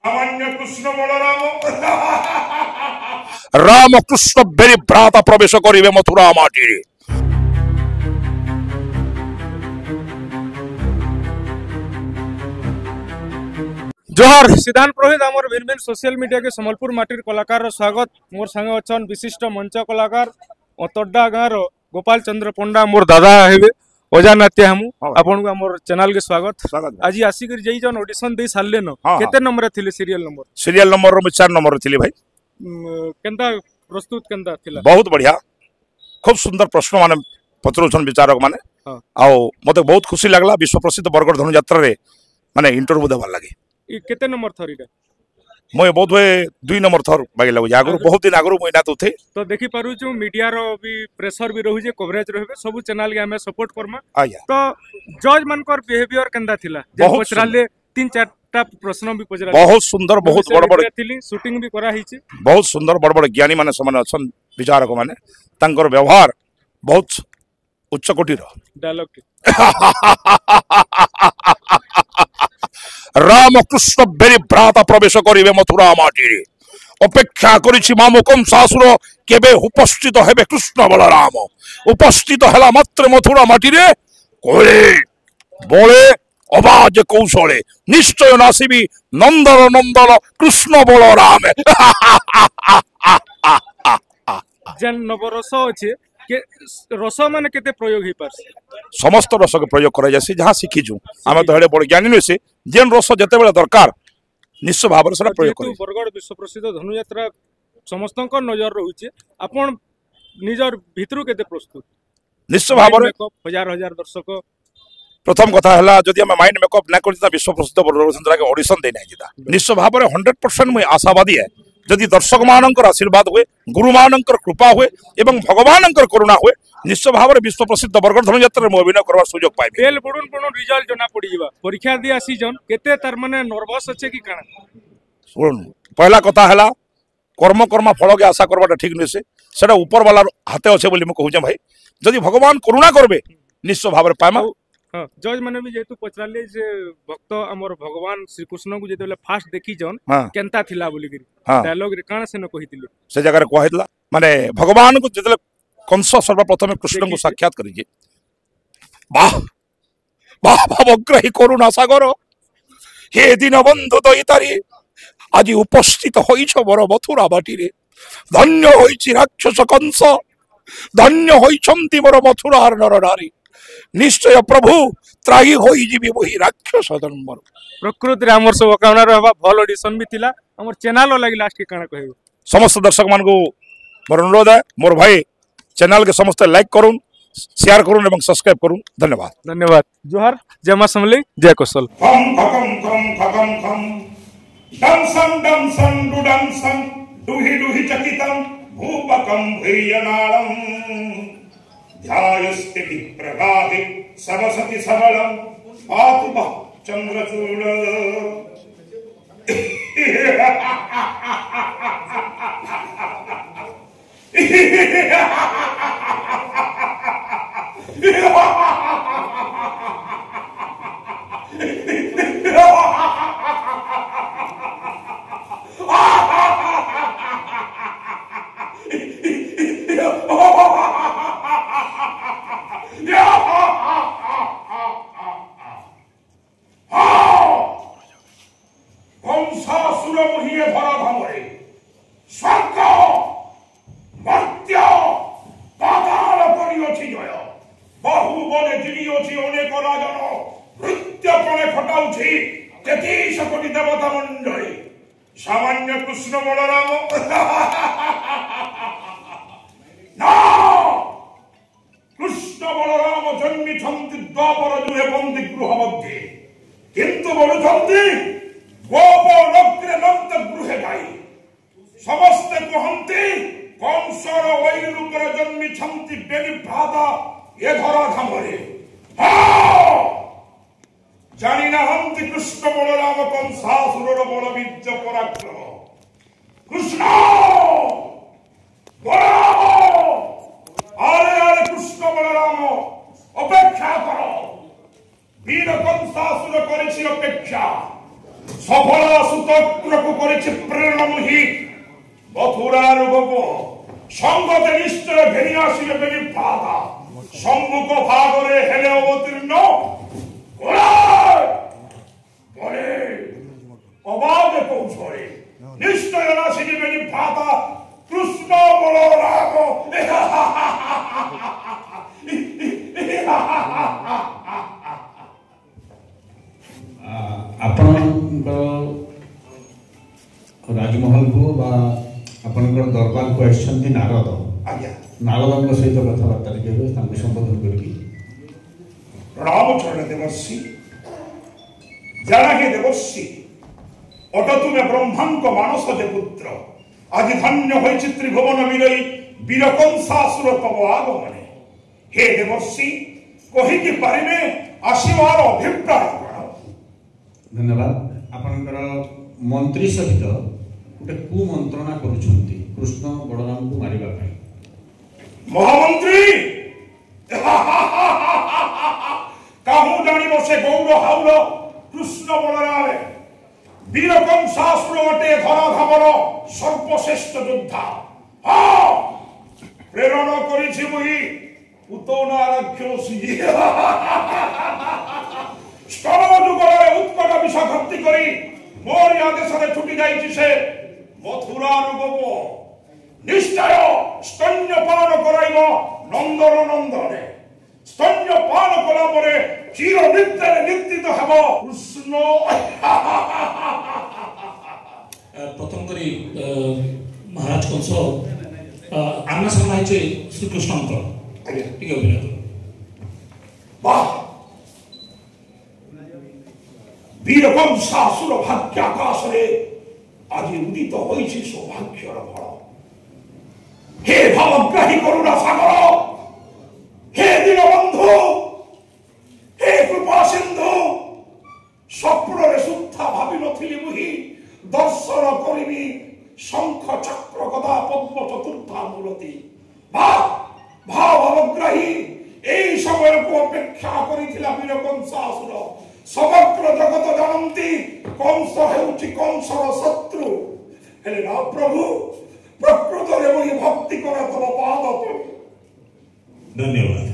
सामान्य कृष्ण बलराम रामकृष्ण बेरी भ्राता प्रवेश करिवे मथुरा माटी रे। जोहार सिद्धांत पुरोहित आमर भिन्न भिन्न सोशल मीडिया के संबलपुर माटीर कलाकार स्वागत मोर संग अच्छन विशिष्ट मंच कलाकार अतड्डा गाँव गोपाल चंद्र पंडा मोर दादा हेबे ओजा नाट्य हमु आपन को हमर चैनल के स्वागत आज आसी कर जई जन ऑडिशन दे सारले न केते नंबर थिले सीरियल नंबर रो 4 नंबर थिले भाई केनता प्रस्तुत केनता थिला बहुत बढ़िया खूब सुंदर प्रश्न माने पत्रोछन विचारक माने आ मते बहुत खुशी लागला विश्व प्रसिद्ध बरगड़ धनु यात्रा रे माने इंटरव्यू देबार लागे ई केते नंबर थरीटा मैं बहुत हुए 2 नंबर थर बागे लागो आगु बहुत दिन आगु मैं ना तो थे तो देखि पारु छु मीडिया रो भी प्रेशर भी रहू जे कवरेज रहबे सब चैनल के हमें सपोर्ट करमा तो जज मनकर बिहेवियर केनदा थिला जे पचराले 3-4 टा प्रश्न भी पचराले बहुत सुंदर बहुत बड़ बड़ थिली शूटिंग भी करा हिची बहुत सुंदर बड़ बड़ ज्ञानी माने समान अछन विचारक माने तांकर व्यवहार बहुत उच्च कोटि रो डायलॉग रामकृष्ण बेरी भ्राता प्रवेश करिवे मथुरा माटी रे। अपेक्षा करिछि मामुकम सासुर केबे उपस्थित हेबे कृष्ण बलराम उपस्थित हला मात्र मथुरा माटी रे कोले बोले अबाज कौशले निश्चय नासिबी नंदन नंदन कृष्ण बलराम जन नवरस अछि के रस माने केते प्रयोग हि पार समस्त रस के प्रयोग करा जासी जहां सिखिजु आमे तो हेडे बड़ ज्ञानी नसे जेन रस जते बेले दरकार निश्चय भाव से प्रयोग करी बरगड़ विश्व प्रसिद्ध धनु यात्रा समस्त नजर रहुचे आपण निजर भितरु केते प्रस्तुत निश्चय भाव हजार हजार दर्शक प्रथम कथा हला जदि हम माइंड मेकअप ना करता विश्व प्रसिद्ध बरगड़ धनु के ऑडिशन दे नै जिता निश्चय भाव 100% मैं आशावादी है जदि दर्शक मानकर आशीर्वाद हुए गुरु मानकर कृपा हुए एवं भगवानकर करुणा हुए निश्चय भाव विश्व प्रसिद्ध बरगड़ धनु यात्रा में अभिनय करवार सुयोग पाइबे बेल बुडुन बुडुन रिजल्ट जना पड़ी जीवा परीक्षा दिया सीजन केते तार माने नर्वस अछि कि काना सुन पहला कथा हला कर्म कर्मा फल के आशा करवाटा ठीक नसे सेटा ऊपर वाला हाथे अछि बोली म कहूं भाई जदि भगवान करुणा करबे निश्चय भाव पाइमा जज माने भी जेतु पचराले जे भक्त हमर भगवान श्री कृष्ण को जेतेले फास्ट देखि जन केनता थिला बोली गिरी डायलॉग रे काना से न कहितिले से जगह रे कहितला माने भगवान को जेतेले कंस सर्वप्रथम कृष्ण को साक्षात करिजे वाह वाह भवग्रही करुणा सागर हे दिन बंधु दयितारी आज उपस्थित होइछ बर मथुरा बाटी रे धन्य होइछि राक्षस कंस धन्य होइछंती बर मथुरा नर नारी निश्चय प्रभु त्राही होई जीवी वही राक्षस धर्मर प्रकृति हमर सब कामना रहबा भल ऑडिशन भी थिला हमर चैनल लागि लास्ट के काना कहबो समस्त दर्शक मान को मोर अनुरोध है मोर भाई चैनल के समस्त लाइक करूं शेयर करूं एवं सब्सक्राइब करूं धन्यवाद जोहार जय मां समली जय कौशल डम सं दुहि दुहि चकितम भूपकम भयनालम ध्यायस्ते विप्रगाधि सरस्वती सबलम पातु चंद्रचूड देवता मंडली सामान्य कृष्ण बलराम कृष्ण बलराम जन्मी द्वापर जुहे बंदी गृह मध्य किंतु बलुंती गोपनग्रे नंद गृहे गाई समस्ते कहते कंसर वैर रूपे जन्मी बेली भ्राता ये धरा धामरे जानी नाहंती कृष्ण बलराम कंसासुर बल बीज पराक्रम कृष्ण आरे आरे कृष्ण बलराम अपेक्षा करो वीर कंसासुर करेछि अपेक्षा सफल सुत সমগ্রকু করেছে প্রেরণামোহী মথুরার গোপ সঙ্গতে নিশ্চয় ঘেনি আসিবে বেনি ভাতা সম্মুখ ভাগরে হেলে অবতীর্ণ বলে অবাধে কৌশলে নিশ্চয় আসিবে বেনি ভাতা কৃষ্ণ বল রাগ ଆପଣଙ୍କର ରାଜମହଲକୁ ବା ଆପଣଙ୍କର ଦରବାରକୁ ଆସିଛନ୍ତି ନାରଦ। ଆଜ୍ଞା ନାରଦଙ୍କ ସହିତ କଥାବାର୍ତ୍ତା ଟିକେ ହେବେ, ତାଙ୍କୁ ସମ୍ବୋଧନ କରିକି। ରାମଚରଣ ଦେବର୍ଷି ଜାନକୀ ଦେବର୍ଷି ଅଟ ତୁମେ ବ୍ରହ୍ମାଙ୍କ ମାନସ ଯେ ପୁତ୍ର ଆଜି ଧନ୍ୟ ହୋଇଛି ତ୍ରିଭୁବନ ବିରଇ ବୀର କଂସାସୁର ତବ ଆଗମନେ ହେ ଦେବର୍ଷି କହିକି ପାରିବେ ଆସିବାର ଅଭିପ୍ରାୟ କଣ? ଧନ୍ୟବାଦ। ଆପଣଙ୍କର ମନ୍ତ୍ରୀ ସହିତ ଗୋଟେ କୁମନ୍ତ୍ରଣା କରୁଛନ୍ତି କୃଷ୍ଣ ବଳରାମଙ୍କୁ ମାରିବା ପାଇଁ। ମହାମନ୍ତ୍ରୀ କାହୁଁ ଜାଣିବ ସେ ଗୌର ହାଉର କୃଷ୍ଣ ବଳରାମ ବୀର କଂସାସୁର ଅଟେ ଧରାଧାମର ସର୍ବଶ୍ରେଷ୍ଠ ଯୋଦ୍ଧା। ହଁ ପ୍ରେରଣ କରିଛି ମୁହିଁ ପୁତନା ରାକ୍ଷସୀ ଷ୍ଟମ ଯୁଗଳରେ ଉତ୍କଟ ବିଷ ଭକ୍ତି କରି ମୋରି ଆଦେଶରେ ଛୁଟି ଯାଇଛି ସେ ମଥୁରାରୁ ଗୋପ ନିଶ୍ଚୟ ସ୍ତନ୍ୟପାନ କରାଇବ ନନ୍ଦନ ନନ୍ଦନେ স্তন্যপান কলা পরে চির নিদ্রায় নিদ্রিত হব কৃষ্ণ। প্রথম করে মহারাজ কংস আনা সামনা হয়েছে শ্রীকৃষ্ণঙ্কর টিকে অভিনয় করুন। বাহ বীর কংসাসুর ভাগ্য আকাশে আজি উদিত হয়েছে সৌভাগ্যর ফল। হে ভাবগ্রাহী করুণা সাগর হে দীনবন্ধু হে কৃপা সিন্ধু স্বপ্নরে শুদ্ধা ভাবি নথিলি মুহি দর্শন করিবি শঙ্খ চক্র গদা পদ্ম চতুর্থা মূলতি। ভাবগ্রাহী এই সময়କୁ অপেক্ষা করিছিলা বীর কংসাসুর। সমগ্র জগত জানନ୍ତି কংস ହେଉଛି কংসর শত্রু। ହେଲେ ନା ପ୍ରଭୁ ପ୍ରକୃତରେ ମୁଁ ଭକ୍ତି କରେ ତମ ପାଦ ତଳେ। ধন্যবাদ।